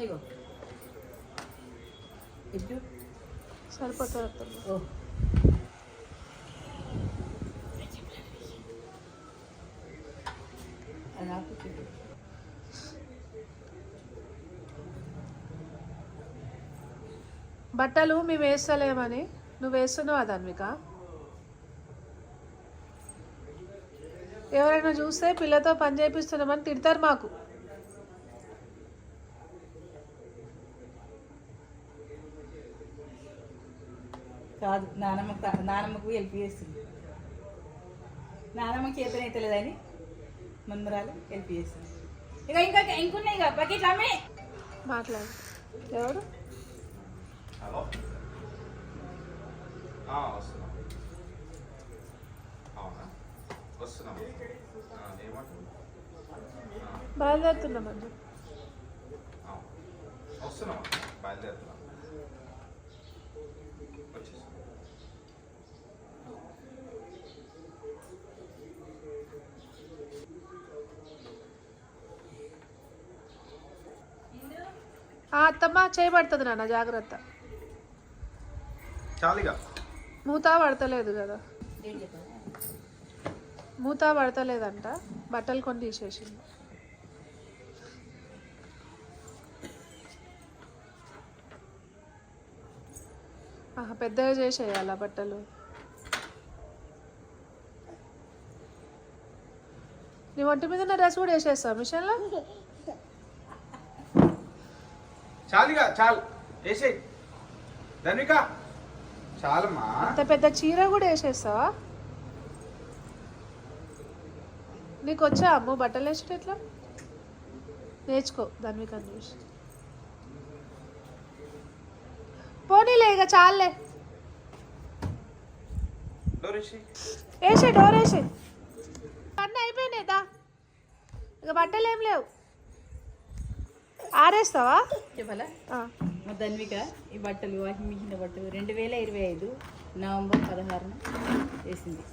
ఇగో ఇది సరిపోతుంది. ఓ బట్టలు మేము వేస్తలేమని నువ్వు వేస్తున్నావు అదన్విక. ఎవరైనా చూస్తే పిల్లతో పని చేపిస్తున్నామని తిడతారు మాకు. కాదు నానమ్మకు హెల్ప్ చేస్తుంది. నానమ్మకి చేతనైతే లేదని మన్మరాలు హెల్ప్ చేస్తుంది. ఇక ఇంకా ఇంకున్నాయి ఇక బకెట్ అమ్మే మాట్లాడు. ఎవరు? హలో వస్తున్నాం. అవునా వస్తున్నాం. బయలుదేరుతున్నాం అండి. వస్తున్నాం బయలుదేరుతున్నాం. అత్తమ్మ చేయబడుతుంది నాన్న, జాగ్రత్త. చాలిగా మూత పడతలేదు కదా, మూత పడతలేదంట. బట్టలు కొన్ని తీసేసింది. పెద్దగా చేసేయాలా బట్టలు? నీ ఒంటి మీద ఉన్న డ్రెస్ కూడా వేసేస్తావు మిషన్లో. చాలిగా చాలు వేసేయి ధన్విక, చాలమ్మా. అంత పెద్ద చీర కూడా వేసేస్తావా? నీకు వచ్చా అమ్మ బట్టలు వేసుడు? ఎట్లా నేర్చుకో ధన్విక చూసి. పోనీలే ఇక చాలే. వేసే డోర్ వేసే. అన్నీ అయిపోయినాయి దా, ఇక బట్టలు ఏం లేవు. ఆరేస్తావా? చెప్పాలా? మా ధన్విక ఈ బట్టలు వాషింగ్ మిషన్ బట్టలు 2025 నవంబర్ 16న వేసింది.